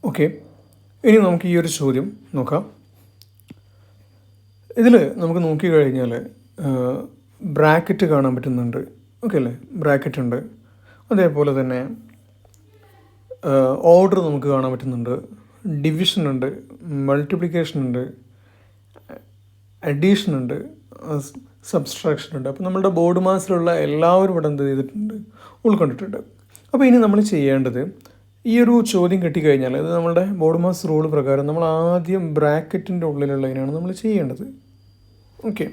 Okay, ഇനി നമുക്ക് ഈ ഒരു ചോദ്യം നോക്കാം. ഇതിൽ നമുക്ക് നോക്കിക്കഴിഞ്ഞാൽ ബ്രാക്കറ്റ് കാണാൻ പറ്റുന്നുണ്ട്. ഓക്കെ അല്ലേ, ബ്രാക്കറ്റ് ഉണ്ട്. അതേപോലെ തന്നെ ഓർഡർ നമുക്ക് കാണാൻ പറ്റുന്നുണ്ട്, ഡിവിഷൻ ഉണ്ട്, മൾട്ടിപ്ലിക്കേഷൻ ഉണ്ട്, അഡീഷൻ ഉണ്ട്, സബ്സ്ട്രാക്ഷൻ ഉണ്ട്. അപ്പോൾ നമ്മളുടെ ബോർഡ് മാസിലുള്ള എല്ലാവരും ഇവിടെ എന്ത് ചെയ്തിട്ടുണ്ട്, ഉൾക്കൊണ്ടിട്ടുണ്ട്. അപ്പോൾ ഇനി നമ്മൾ ചെയ്യേണ്ടത്, ഈ ഒരു ചോദ്യം കിട്ടിക്കഴിഞ്ഞാൽ അത് നമ്മുടെ ബോർഡ് മാസ് റൂൾ പ്രകാരം നമ്മൾ ആദ്യം ബ്രാക്കറ്റിൻ്റെ ഉള്ളിലുള്ളതിനാണ് നമ്മൾ ചെയ്യേണ്ടത്. ഓക്കെ,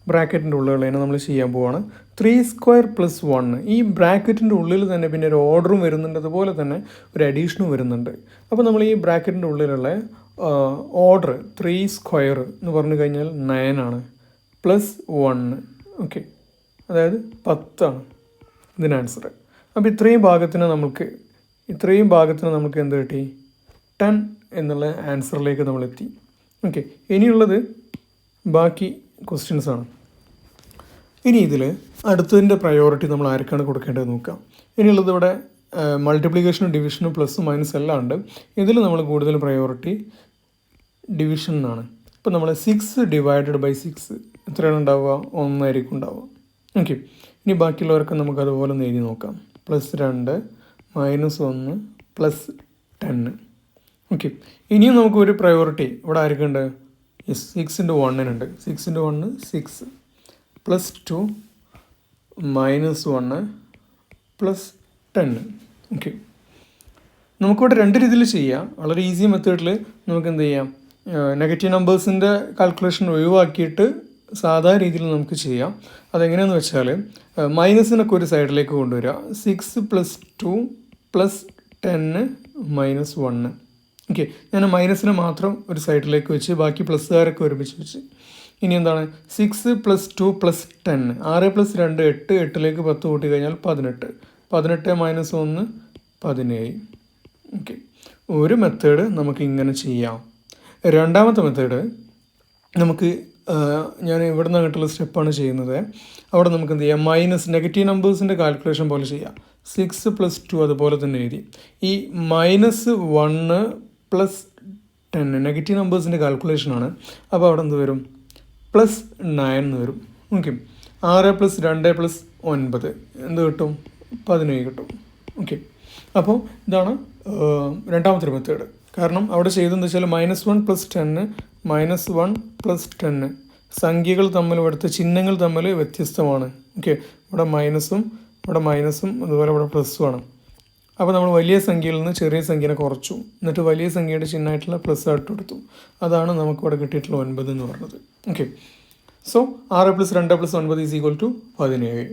ബ്രാക്കറ്റിൻ്റെ ഉള്ളിലുള്ളതിനെ നമ്മൾ ചെയ്യാൻ പോവാണ്. 3² + 1. ഈ ബ്രാക്കറ്റിൻ്റെ ഉള്ളിൽ തന്നെ പിന്നെ ഒരു ഓർഡറും വരുന്നുണ്ട്, അതുപോലെ തന്നെ ഒരു അഡീഷനും വരുന്നുണ്ട്. അപ്പോൾ നമ്മൾ ഈ ബ്രാക്കറ്റിൻ്റെ ഉള്ളിലുള്ള ഓർഡർ 3² എന്ന് പറഞ്ഞു കഴിഞ്ഞാൽ 9 ആണ്, +1. ഓക്കെ, അതായത് 10 ആണ് ഇതിന് ആൻസർ. അപ്പോൾ ഇത്രയും ഭാഗത്തിന് നമുക്ക് എന്ത് കിട്ടി, 10 എന്നുള്ള ആൻസറിലേക്ക് നമ്മളെത്തി. ഓക്കെ, ഇനിയുള്ളത് ബാക്കി ക്വസ്റ്റ്യൻസാണ്. ഇനി ഇതിൽ അടുത്തതിൻ്റെ പ്രയോറിറ്റി നമ്മൾ ആർക്കാണ് കൊടുക്കേണ്ടത് നോക്കാം. ഇനിയുള്ളത് ഇവിടെ മൾട്ടിപ്ലിക്കേഷനും ഡിവിഷനും പ്ലസ്സും മൈനസ് എല്ലാം ഉണ്ട്. ഇതിൽ നമ്മൾ കൂടുതൽ പ്രയോറിറ്റി ഡിവിഷൻ എന്നാണ്. ഇപ്പോൾ നമ്മൾ 6/6 എത്രയാണ് ഉണ്ടാവുക, 1 ആയിരിക്കും ഉണ്ടാവുക. ഓക്കെ, ഇനി ബാക്കിയുള്ളവർക്ക് നമുക്ക് അതുപോലെ ഒന്ന് എഴുതി നോക്കാം. +2 -1 +10. ഓക്കെ, ഇനിയും നമുക്ക് ഒരു പ്രയോറിറ്റി ഇവിടെ ആർക്കുണ്ട്, 6×1 6×1 6 +2 -1 +10. ഓക്കെ, നമുക്കിവിടെ രണ്ട് രീതിയിൽ ചെയ്യാം. വളരെ ഈസി മെത്തേഡിൽ നമുക്ക് എന്ത് ചെയ്യാം, നെഗറ്റീവ് നമ്പേഴ്സിൻ്റെ കാൽക്കുലേഷൻ ഒഴിവാക്കിയിട്ട് സാധാ രീതിയിൽ നമുക്ക് ചെയ്യാം. അതെങ്ങനെയാണെന്ന് വെച്ചാൽ മൈനസിനൊക്കെ ഒരു സൈഡിലേക്ക് കൊണ്ടുവരിക. 6 + 2 +10 -1. ഓക്കെ, ഞാൻ മൈനസിനെ മാത്രം ഒരു സൈഡിലേക്ക് വെച്ച് ബാക്കി പ്ലസ്സുകാരൊക്കെ ഒരുമിച്ച് വെച്ച്. ഇനി എന്താണ്, 6 + 2 +10, 6 + 2 8, 8ലേക്ക് 10 കൂട്ടി കഴിഞ്ഞാൽ 18, 18 -1 17. ഓക്കെ, ഒരു മെത്തേഡ് നമുക്ക് ഇങ്ങനെ ചെയ്യാം. രണ്ടാമത്തെ മെത്തേഡ് നമുക്ക് ഞാൻ ഇവിടെ നിന്ന് അങ്ങോട്ടുള്ള സ്റ്റെപ്പാണ് ചെയ്യുന്നത്. അവിടെ നമുക്ക് എന്ത് ചെയ്യാം, നെഗറ്റീവ് നമ്പേഴ്സിൻ്റെ കാൽക്കുലേഷൻ പോലെ ചെയ്യാം. 6 + 2 അതുപോലെ തന്നെ എഴുതി. ഈ -1 +10 നെഗറ്റീവ് നമ്പേഴ്സിൻ്റെ കാൽക്കുലേഷനാണ്. അപ്പോൾ അവിടെ എന്ത് വരും, +9 എന്ന് വരും. ഓക്കെ, 6 + 2 + 9 എന്ത് കിട്ടും, 17 കിട്ടും. ഓക്കെ, അപ്പോൾ ഇതാണ് രണ്ടാമത്തെ മെത്തേഡ്. കാരണം അവിടെ ചെയ്തതെന്ന് വെച്ചാൽ -1 +10 -1 +10 സംഖ്യകൾ തമ്മിൽ, ഇവിടുത്തെ ചിഹ്നങ്ങൾ തമ്മിൽ വ്യത്യസ്തമാണ്. ഓക്കെ, ഇവിടെ മൈനസും അതുപോലെ ഇവിടെ പ്ലസ്സുമാണ്. അപ്പോൾ നമ്മൾ വലിയ സംഖ്യയിൽ നിന്ന് ചെറിയ സംഖ്യനെ കുറച്ചു, എന്നിട്ട് വലിയ സംഖ്യയുടെ ചിഹ്നമായിട്ടുള്ള പ്ലസ് ആയിട്ട് കൊടുത്തു. അതാണ് നമുക്കിവിടെ കിട്ടിയിട്ടുള്ള 9 എന്ന് പറഞ്ഞത്. Okay, so 6 + 2 + 9 = 17.